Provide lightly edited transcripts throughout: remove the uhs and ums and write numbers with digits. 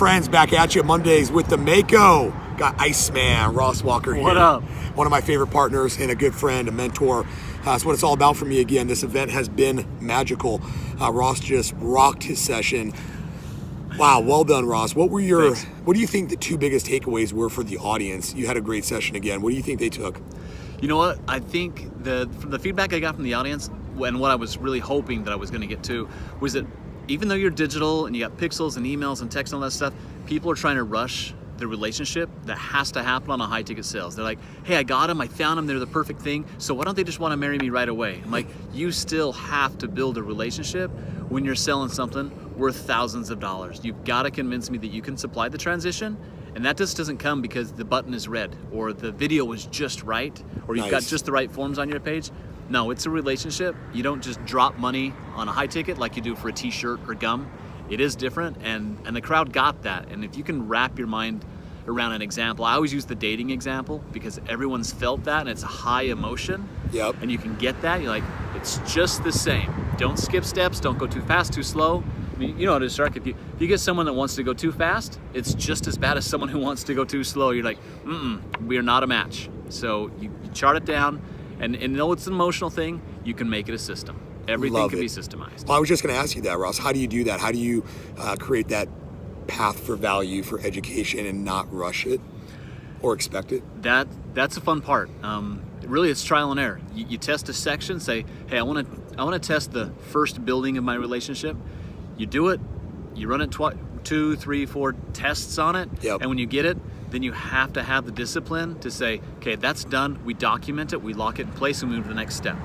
friends, back at you Mondays with the Mako. Got Iceman, Ross Walker here. What up? One of my favorite partners and a good friend, a mentor. That's what it's all about for me again. This event has been magical. Ross just rocked his session. Wow, well done, Ross. What do you think the two biggest takeaways were for the audience? You had a great session again. What do you think they took? You know what? I think from the feedback I got from the audience, and what I was really hoping that I was going to get to, was that even though you're digital and you got pixels and emails and text and all that stuff, people are trying to rush the relationship that has to happen on a high ticket sales. They're like, hey, I got them, I found them, they're the perfect thing, so why don't they just want to marry me right away? I'm like, you still have to build a relationship when you're selling something worth thousands of dollars. You've got to convince me that you can supply the transition, and that just doesn't come because the button is red or the video was just right or you've got just the right forms on your page. No, it's a relationship. You don't just drop money on a high ticket like you do for a t-shirt or gum. It is different, and the crowd got that. And if you can wrap your mind around an example, I always use the dating example because everyone's felt that and it's a high emotion. Yep. And you can get that. You're like, it's just the same. Don't skip steps. Don't go too fast, too slow. I mean, you know how to start. If you get someone that wants to go too fast, it's just as bad as someone who wants to go too slow. You're like, we are not a match. So you chart it down, and though it's an emotional thing, you can make it a system. Everything can be systemized. Well, I was just going to ask you that, Ross. How do you do that? How do you create that path for value for education and not rush it or expect it? That's a fun part. Really, it's trial and error. You test a section, say, hey, I want to test the first building of my relationship. You do it. You run it 2, 3, 4 tests on it. Yep. And when you get it, then you have to have the discipline to say, okay, that's done. We document it. We lock it in place and move to the next step.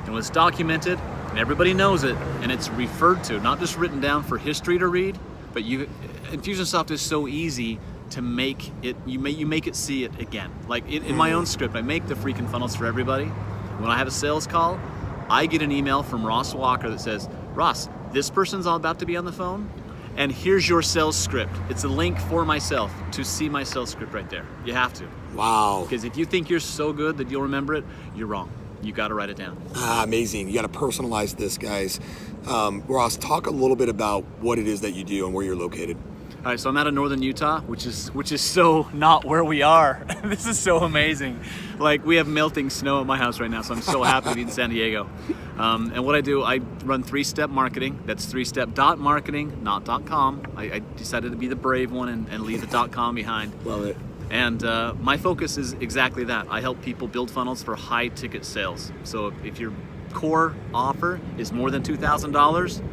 And when it's documented and everybody knows it and it's referred to, not just written down for history to read, but Infusionsoft is so easy to make it, you make it see it again. Like in my own script, I make the freaking funnels for everybody. When I have a sales call, I get an email from Ross Walker that says, Ross, this person's all about to be on the phone, and here's your sales script. It's a link for myself to see my sales script right there. You have to. Wow. Because if you think you're so good that you'll remember it, you're wrong. You got to write it down. Amazing. You got to personalize this, guys. Ross, talk a little bit about what it is that you do and where you're located. All right, so I'm out of northern Utah, which is so not where we are. This is so amazing. Like, we have melting snow at my house right now, so I'm so happy to be in San Diego. And what I do, I run 3-step marketing. That's 3step.marketing, not .com. I decided to be the brave one and leave the .com behind. Love it. And my focus is exactly that. I help people build funnels for high ticket sales. So if your core offer is more than $2,000,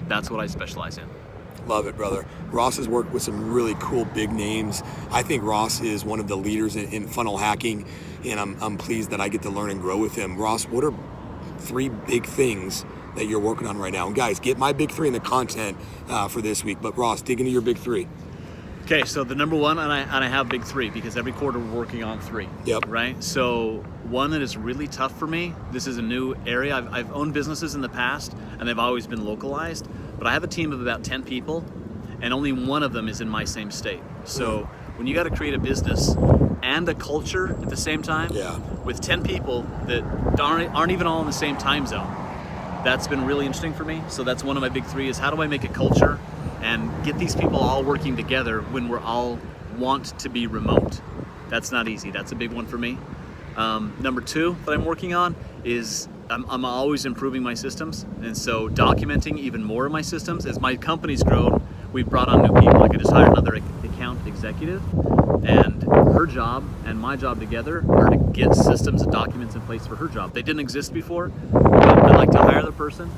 that's what I specialize in. Love it, brother. Ross has worked with some really cool big names. I think Ross is one of the leaders in funnel hacking, and I'm pleased that I get to learn and grow with him. Ross, what are 3 big things that you're working on right now? And guys, get my big 3 in the content for this week. But Ross, dig into your big 3. Okay, so the number 1, and I have big 3 because every quarter we're working on 3. Yep. Right? So one that is really tough for me, this is a new area. I've owned businesses in the past, and they've always been localized. But I have a team of about 10 people, and only one of them is in my same state. So when you got to create a business and a culture at the same time, with 10 people that aren't even all in the same time zone, that's been really interesting for me. So that's one of my big 3 is how do I make a culture and get these people all working together when we're all want to be remote. That's not easy. That's a big one for me. Number 2 that I'm working on is I'm always improving my systems, and so documenting even more of my systems. As my company's grown, we've brought on new people. Like I just hired another account executive, and her job and my job together are to get systems and documents in place for her job. They didn't exist before, but I like to hire the person.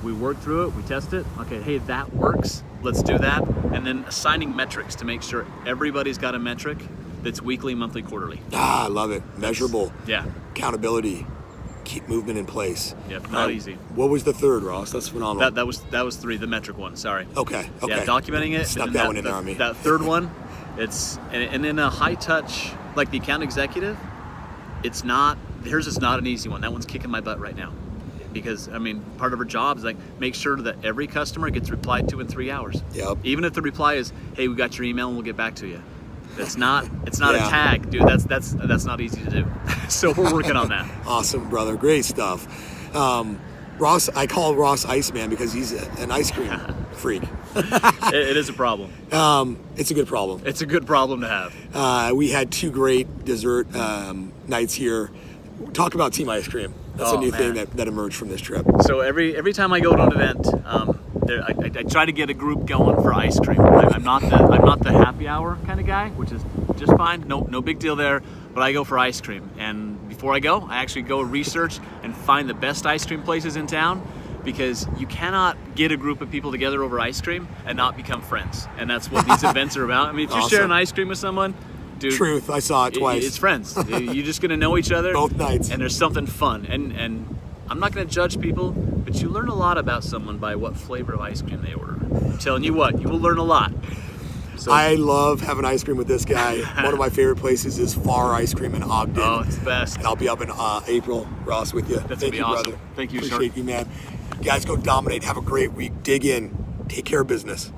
We work through it, we test it. Okay, hey, that works. Let's do that. And then assigning metrics to make sure everybody's got a metric that's weekly, monthly, quarterly. I love it. Measurable. Yeah. Accountability. Keep movement in place. Yeah, not easy. What was the 3rd, Ross? That's phenomenal. That was 3, the metric one. Sorry. Okay. Yeah, documenting it. Snuck that one in there on me. That 3rd one, and in a high touch, like the account executive, hers is not an easy one. That one's kicking my butt right now. Because, I mean, part of her job is like make sure that every customer gets replied to in 3 hours. Yep. Even if the reply is, hey, we got your email and we'll get back to you. It's not a tag, dude. That's not easy to do. So we're working on that. Awesome, brother. Great stuff. Ross, I call Ross Iceman because he's an ice cream freak. It is a problem. It's a good problem. It's a good problem to have. We had 2 great dessert nights here. Talk about Team Ice Cream. That's a new thing that emerged from this trip. So every time I go to an event, I try to get a group going for ice cream. I'm not the happy hour kind of guy, which is just fine. No big deal there. But I go for ice cream, and before I go, I actually go research and find the best ice cream places in town, because you cannot get a group of people together over ice cream and not become friends. And that's what these events are about. I mean, if you share an ice cream with someone, dude, Truth, I saw it twice. It's friends. You're just gonna know each other both nights, and there's something fun. And I'm not gonna judge people, but you learn a lot about someone by what flavor of ice cream they order. I'm telling you what, you will learn a lot. So, I love having ice cream with this guy. One of my favorite places is Far Ice Cream in Ogden. Oh, it's the best. And I'll be up in April, Ross, with you. That's Thank gonna be you, awesome. brother. Thank you, Appreciate you, man. You guys go dominate. Have a great week. Dig in. Take care of business.